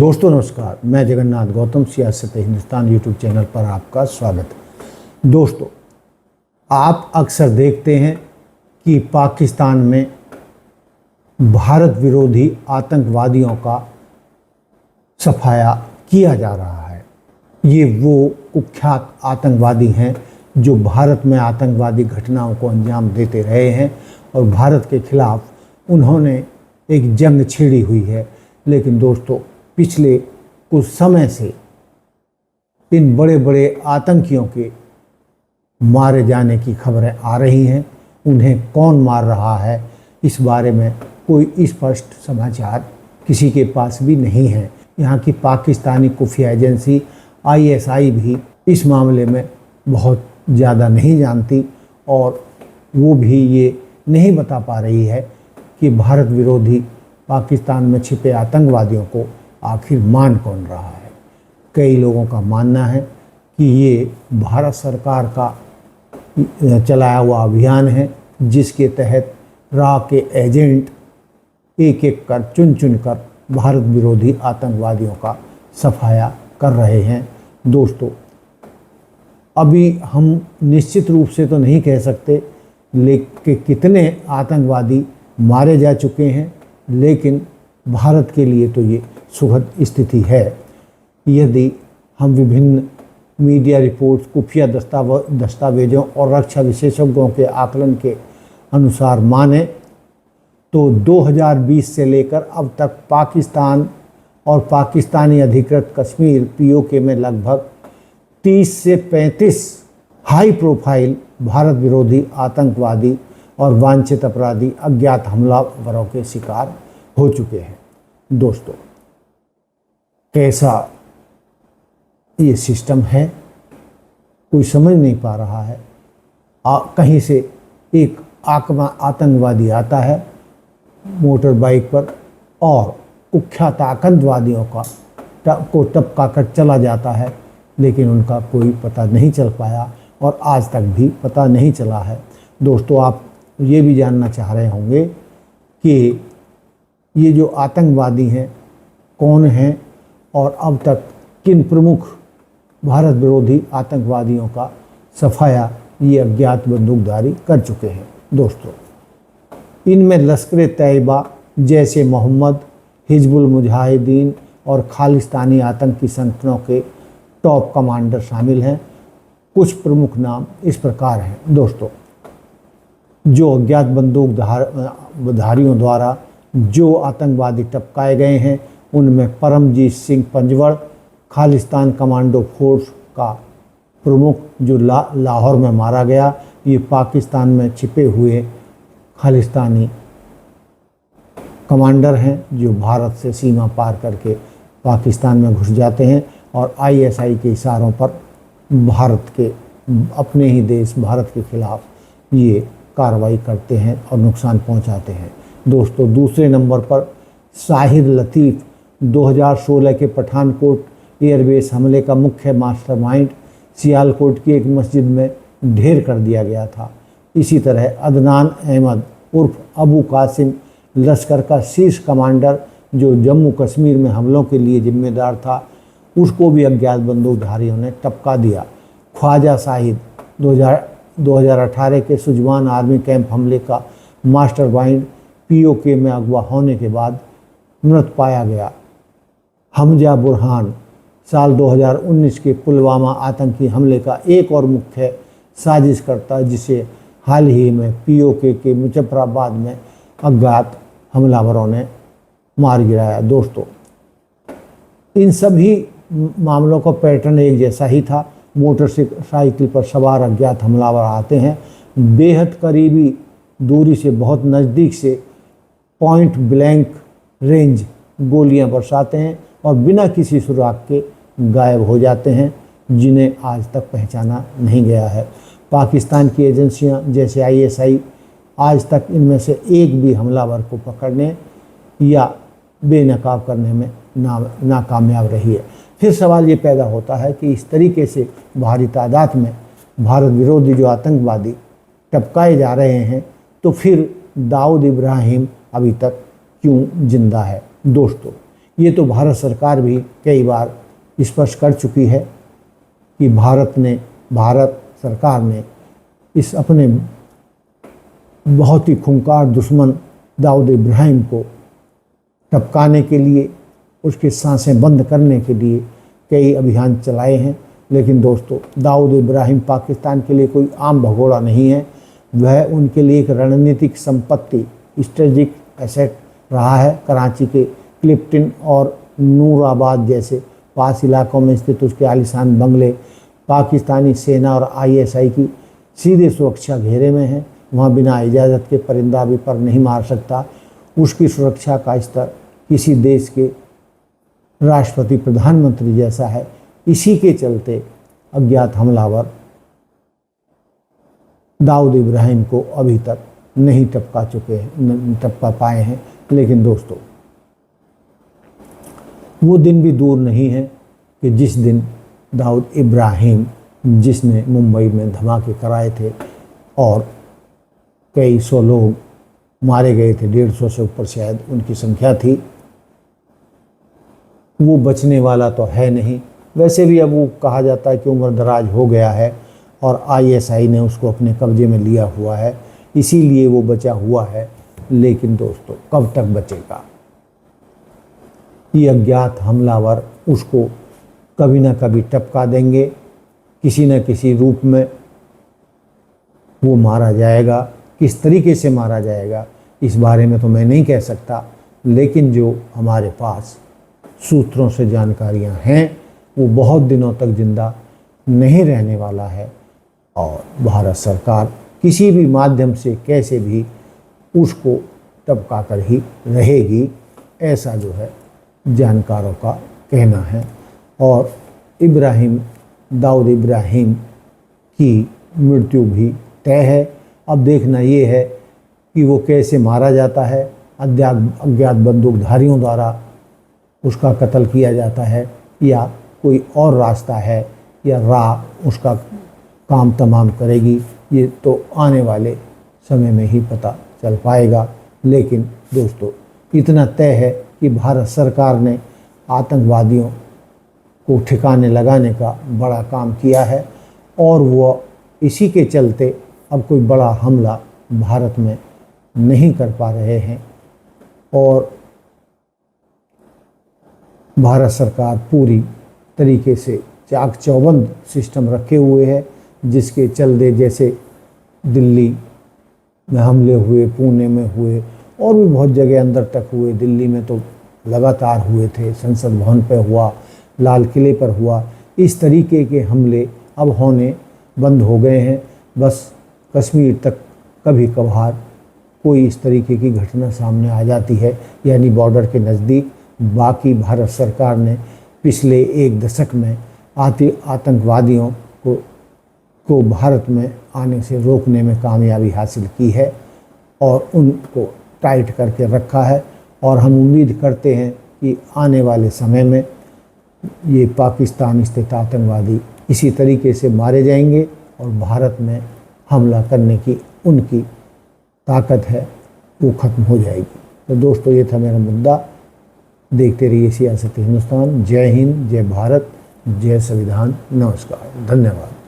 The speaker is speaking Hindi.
दोस्तों नमस्कार, मैं जगन्नाथ गौतम सियासत हिंदुस्तान यूट्यूब चैनल पर आपका स्वागत है। दोस्तों, आप अक्सर देखते हैं कि पाकिस्तान में भारत विरोधी आतंकवादियों का सफाया किया जा रहा है। ये वो कुख्यात आतंकवादी हैं जो भारत में आतंकवादी घटनाओं को अंजाम देते रहे हैं और भारत के खिलाफ उन्होंने एक जंग छेड़ी हुई है। लेकिन दोस्तों, पिछले कुछ समय से इन बड़े बड़े आतंकियों के मारे जाने की खबरें आ रही हैं। उन्हें कौन मार रहा है, इस बारे में कोई स्पष्ट समाचार किसी के पास भी नहीं है। यहाँ की पाकिस्तानी खुफिया एजेंसी ISI भी इस मामले में बहुत ज़्यादा नहीं जानती और वो भी ये नहीं बता पा रही है कि भारत विरोधी पाकिस्तान में छिपे आतंकवादियों को आखिर मान कौन रहा है। कई लोगों का मानना है कि ये भारत सरकार का चलाया हुआ अभियान है, जिसके तहत राह के एजेंट एक एक कर चुन चुन कर भारत विरोधी आतंकवादियों का सफाया कर रहे हैं। दोस्तों, अभी हम निश्चित रूप से तो नहीं कह सकते लेकिन कितने आतंकवादी मारे जा चुके हैं, लेकिन भारत के लिए तो ये सुखद स्थिति है। यदि हम विभिन्न मीडिया रिपोर्ट्स, खुफिया दस्तावेजों और रक्षा विशेषज्ञों के आकलन के अनुसार माने तो 2020 से लेकर अब तक पाकिस्तान और पाकिस्तानी अधिकृत कश्मीर POK में लगभग 30 से 35 हाई प्रोफाइल भारत विरोधी आतंकवादी और वांछित अपराधी अज्ञात हमलावरों के शिकार हो चुके हैं। दोस्तों, कैसा ये सिस्टम है, कोई समझ नहीं पा रहा है। कहीं से एक आतंकवादी आता है मोटर बाइक पर और कुख्यात आतंकवादियों को टपका कर चला जाता है, लेकिन उनका कोई पता नहीं चल पाया और आज तक भी पता नहीं चला है। दोस्तों, आप ये भी जानना चाह रहे होंगे कि ये जो आतंकवादी हैं कौन हैं और अब तक किन प्रमुख भारत विरोधी आतंकवादियों का सफाया ये अज्ञात बंदूकधारी कर चुके हैं। दोस्तों, इनमें लश्कर तैयबा, जैसे मोहम्मद, हिजबुल मुजाहिदीन और खालिस्तानी आतंकी संगठनों के टॉप कमांडर शामिल हैं। कुछ प्रमुख नाम इस प्रकार हैं। दोस्तों, जो अज्ञात बंदूकधारियों द्वारा जो आतंकवादी टपकाए गए हैं उनमें परमजीत सिंह पंजवड़, खालिस्तान कमांडो फोर्स का प्रमुख जो लाहौर में मारा गया, ये पाकिस्तान में छिपे हुए खालिस्तानी कमांडर हैं जो भारत से सीमा पार करके पाकिस्तान में घुस जाते हैं और ISI के इशारों पर भारत के अपने ही देश भारत के खिलाफ ये कार्रवाई करते हैं और नुकसान पहुंचाते हैं। दोस्तों, दूसरे नंबर पर शाहिद लतीफ़ 2016 के पठानकोट एयरबेस हमले का मुख्य मास्टरमाइंड सियालकोट की एक मस्जिद में ढेर कर दिया गया था। इसी तरह अदनान अहमद उर्फ अबू कासिम लश्कर का शीर्ष कमांडर जो जम्मू कश्मीर में हमलों के लिए जिम्मेदार था, उसको भी अज्ञात बंदूकधारियों ने टपका दिया। ख्वाजा साहिद 2018 के सुजवान आर्मी कैंप हमले का मास्टरमाइंड POK में अगवा होने के बाद मृत पाया गया। हमजा बुरहान साल 2019 के पुलवामा आतंकी हमले का एक और मुख्य साजिशकर्ता, जिसे हाल ही में POK के मुजफ्फराबाद में अज्ञात हमलावरों ने मार गिराया। दोस्तों, इन सभी मामलों का पैटर्न एक जैसा ही था। मोटरसाइकिल पर सवार अज्ञात हमलावर आते हैं, बेहद करीबी दूरी से, बहुत नज़दीक से पॉइंट ब्लैंक रेंज गोलियां बरसाते हैं और बिना किसी सुराग के गायब हो जाते हैं, जिन्हें आज तक पहचाना नहीं गया है। पाकिस्तान की एजेंसियां जैसे ISI आज तक इनमें से एक भी हमलावर को पकड़ने या बेनकाब करने में नाकामयाब रही है। फिर सवाल ये पैदा होता है कि इस तरीके से भारी तादाद में भारत विरोधी जो आतंकवादी टपकाए जा रहे हैं, तो फिर दाऊद इब्राहिम अभी तक क्यों जिंदा है। दोस्तों, ये तो भारत सरकार भी कई बार स्पष्ट कर चुकी है कि भारत सरकार ने इस अपने बहुत ही खूंखार दुश्मन दाऊद इब्राहिम को टपकाने के लिए, उसकी सांसें बंद करने के लिए कई अभियान चलाए हैं। लेकिन दोस्तों, दाऊद इब्राहिम पाकिस्तान के लिए कोई आम भगोड़ा नहीं है। वह उनके लिए एक रणनीतिक संपत्ति, स्ट्रेटेजिक एसेट रहा है। कराची के क्लिफ्टन और नूराबाद जैसे पास इलाकों में स्थित उसके आलीशान बंगले पाकिस्तानी सेना और ISI की सीधे सुरक्षा घेरे में हैं। वहाँ बिना इजाज़त के परिंदा भी पर नहीं मार सकता। उसकी सुरक्षा का स्तर किसी देश के राष्ट्रपति प्रधानमंत्री जैसा है। इसी के चलते अज्ञात हमलावर दाऊद इब्राहिम को अभी तक नहीं टपका पाए हैं। लेकिन दोस्तों, वो दिन भी दूर नहीं है कि जिस दिन दाऊद इब्राहिम, जिसने मुंबई में धमाके कराए थे और कई सौ लोग मारे गए थे, 150 से ऊपर शायद उनकी संख्या थी, वो बचने वाला तो है नहीं। वैसे भी अब वो कहा जाता है कि उम्र दराज हो गया है और ISI ने उसको अपने कब्जे में लिया हुआ है, इसीलिए वो बचा हुआ है। लेकिन दोस्तों, कब तक बचेगा? ये अज्ञात हमलावर उसको कभी ना कभी टपका देंगे, किसी न किसी रूप में वो मारा जाएगा। किस तरीके से मारा जाएगा इस बारे में तो मैं नहीं कह सकता, लेकिन जो हमारे पास सूत्रों से जानकारियां हैं वो बहुत दिनों तक जिंदा नहीं रहने वाला है और भारत सरकार किसी भी माध्यम से कैसे भी उसको टपका कर ही रहेगी, ऐसा जो है जानकारों का कहना है। और दाऊद इब्राहिम की मृत्यु भी तय है। अब देखना ये है कि वो कैसे मारा जाता है। अज्ञात बंदूकधारियों द्वारा उसका कत्ल किया जाता है या कोई और रास्ता है या राह उसका काम तमाम करेगी, ये तो आने वाले समय में ही पता चल पाएगा। लेकिन दोस्तों, इतना तय है कि भारत सरकार ने आतंकवादियों को ठिकाने लगाने का बड़ा काम किया है और वो इसी के चलते अब कोई बड़ा हमला भारत में नहीं कर पा रहे हैं। और भारत सरकार पूरी तरीके से चाक चौबंद सिस्टम रखे हुए है, जिसके चलते जैसे दिल्ली में हमले हुए, पुणे में हुए और भी बहुत जगह अंदर तक हुए। दिल्ली में तो लगातार हुए थे, संसद भवन पर हुआ, लाल किले पर हुआ। इस तरीके के हमले अब होने बंद हो गए हैं। बस कश्मीर तक कभी कभार कोई इस तरीके की घटना सामने आ जाती है, यानी बॉर्डर के नज़दीक। बाकी भारत सरकार ने पिछले एक दशक में आतंकवादियों को भारत में आने से रोकने में कामयाबी हासिल की है और उनको टाइट करके रखा है। और हम उम्मीद करते हैं कि आने वाले समय में ये पाकिस्तान स्थित आतंकवादी इसी तरीके से मारे जाएंगे और भारत में हमला करने की उनकी ताकत है वो ख़त्म हो जाएगी। तो दोस्तों, ये था मेरा मुद्दा। देखते रहिए सियासत हिंदुस्तान। जय हिंद, जय भारत, जय संविधान। नमस्कार, धन्यवाद।